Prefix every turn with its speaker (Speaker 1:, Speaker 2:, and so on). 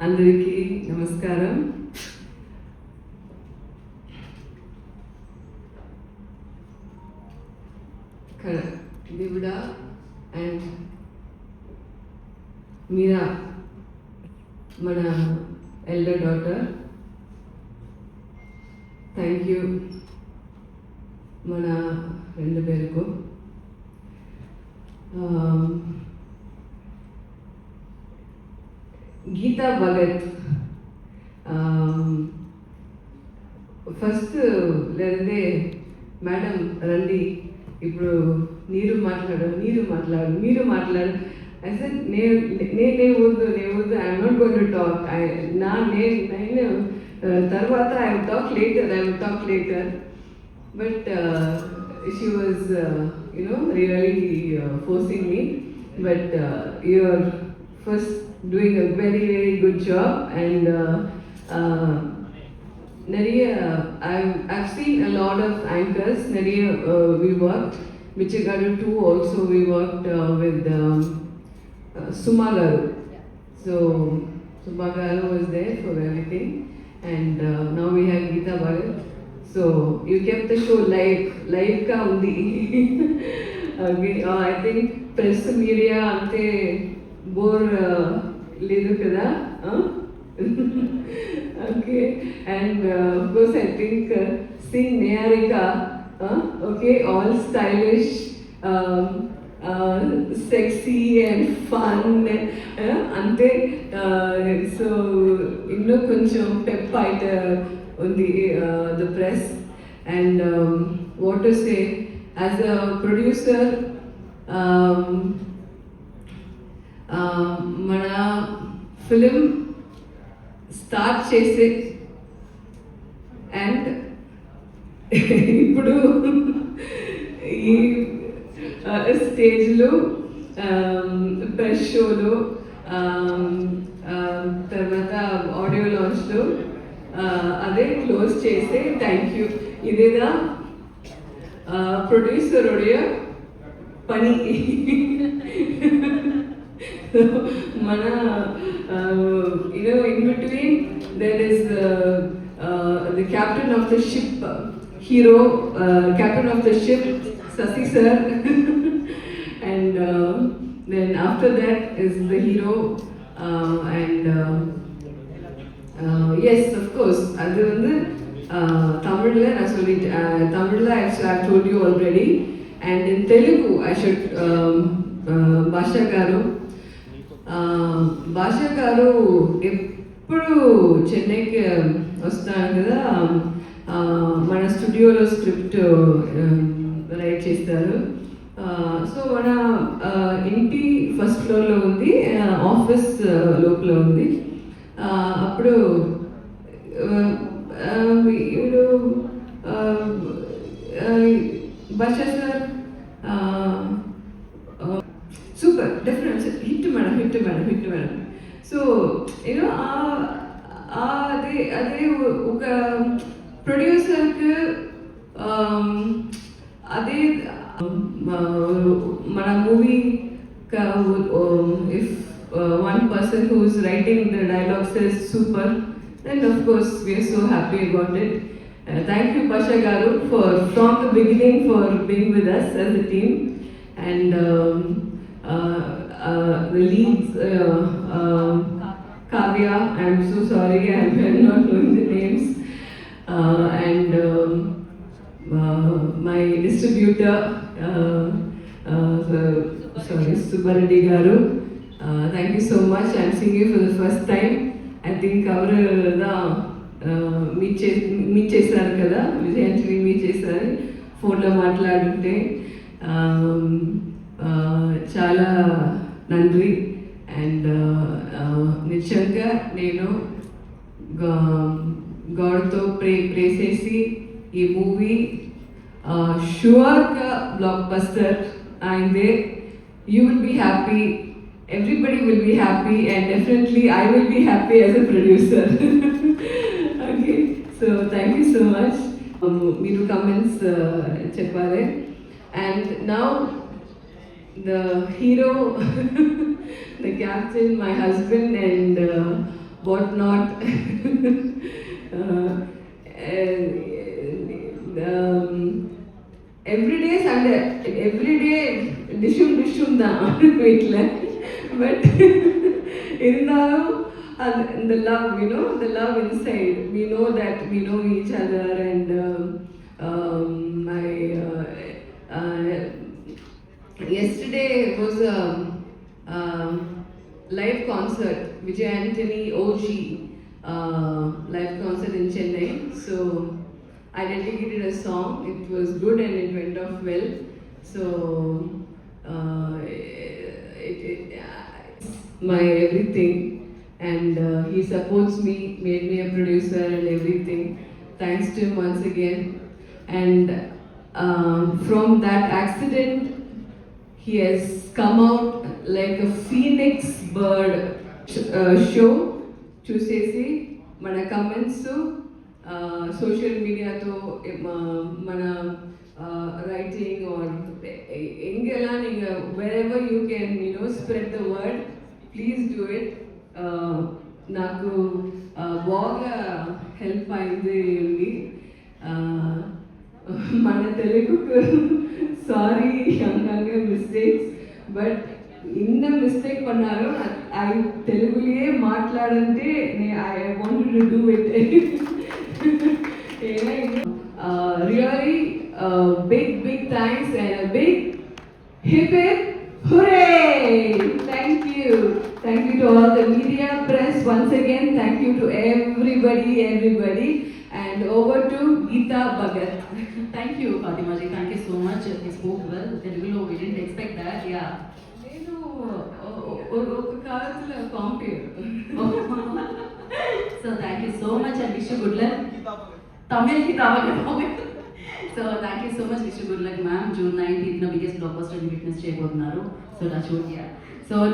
Speaker 1: అందరికీ నమస్కారం. దేవుడా అండ్ మీరా మన ఎల్డర్ డాటర్, థ్యాంక్ యూ మన రెండు పేరుకు. గీతా భగత్ ఫస్ట్ లేదంటే మేడం రండి ఇప్పుడు మీరు మాట్లాడు అసలు నేను వద్దు I'm not going to talk. నేను తర్వాత I will talk later but she was really forcing me. But your first doing a very good job and I've seen a lot of anchors. We worked Bichagaru too. Also we worked with Suma Garu. So Suma Garu was there for everything, and now we have Geeta Bhagat. So you kept the show live ka undi. Okay, I think press media ante bore లేదు కదా. Okay, and of course I think seeing Niharika, okay, all stylish, sexy and fun, ante so inno koncham pep aita undi the press. And what to say, as a producer, మన film start చేసే and ఇప్పుడు ఈ స్టేజ్లో press షోలో తర్వాత audio లాంచ్లో అదే close చేసే thank you. ఇదేదా producer ఉடைய పని. మన in between there is the captain of the ship, hero, captain of the ship Sasi sir and then after that is the hero, and yes, of course அது வந்து தமிழ்ல நான் சொல்லிட்டேன். தமிழ்ல I've told you already, and in Telugu I should భాష గారు ఎప్పుడు చెన్నైకి వస్తాను కదా, మన స్టూడియోలో స్క్రిప్ట్ రైట్ చేస్తారు. సో మన ఇంటి ఫస్ట్ ఫ్లోర్లో ఉంది, ఆఫీస్ లోపల ఉంది. అప్పుడు ఇప్పుడు భాష sir super, definite hit madam. So అదే ఒక ప్రొడ్యూసర్కి అదే మన movie if one person who is writing the dialogue says super, then of course we are so happy about it. Thank you Pasha Garu from the beginning for being with us as a team, and the leads, Kavya, I'm so sorry I'm not knowing the names, and my distributor, sorry, Subbareddy Garu, thank you so much. I'm seeing you for the first time. I think our meet చేశారు కదా, Vijayanjali meet చేశారు, ఫోన్లో మాట్లాడుంటే చాలా Nandi. And నిజంగా నేను గాడ్తో pray చేసి ఈ movie షూర్గా బ్లాక్ బస్టర్ అయిందే. You will be happy, everybody will be happy, and definitely I will be happy as a producer. Okay, so thank you so much. Meeru comments cheppare, and now the hero, the captain, my husband, and what not. uh, and, every day Sunday, every day dishum தான் வீட்டில். But இருந்தாலும் the love, you know, the love inside. We know that we know each other, and my yesterday was a live concert, Vijay Antony OG live concert in Chennai. So I dedicated a song. It was good and it went off well. So it's my everything, and he supports me, made me a producer and everything. Thanks to him once again. And from that accident, he has come out like a phoenix bird. Show చూసేసి మన comments social మీడియాతో మన writing are ఎంగెలా நீங்கள் wherever you can, you know, spread the word, please do it. నాకు బాగా help అయింది ఉంది. మన తెలుగుకు సారీ అంగంగా మిస్టేక్స్, బట్ ఇన్న మిస్టేక్ పన్నారు. ఐ తెలుగులే మాట్లాడంటే I want to do it. Really big thanks and a big hip hip hooray. Thank you to all the media, press, once again thank you to everybody, and over to Geeta Bhagat.
Speaker 2: Thank you, Fatima ji. Thank you so much. You spoke well. Telugulo, we didn't expect that. Yeah.
Speaker 1: నేను ఒక కాలంలో compare.
Speaker 2: So thank you so much and wish you good luck. Tamil Geeta Bhagat. So thank you so much. Wish you good luck, ma'am. June 19th, biggest blockbuster witness చేయబోతున్నారు. So that's what, yeah. So now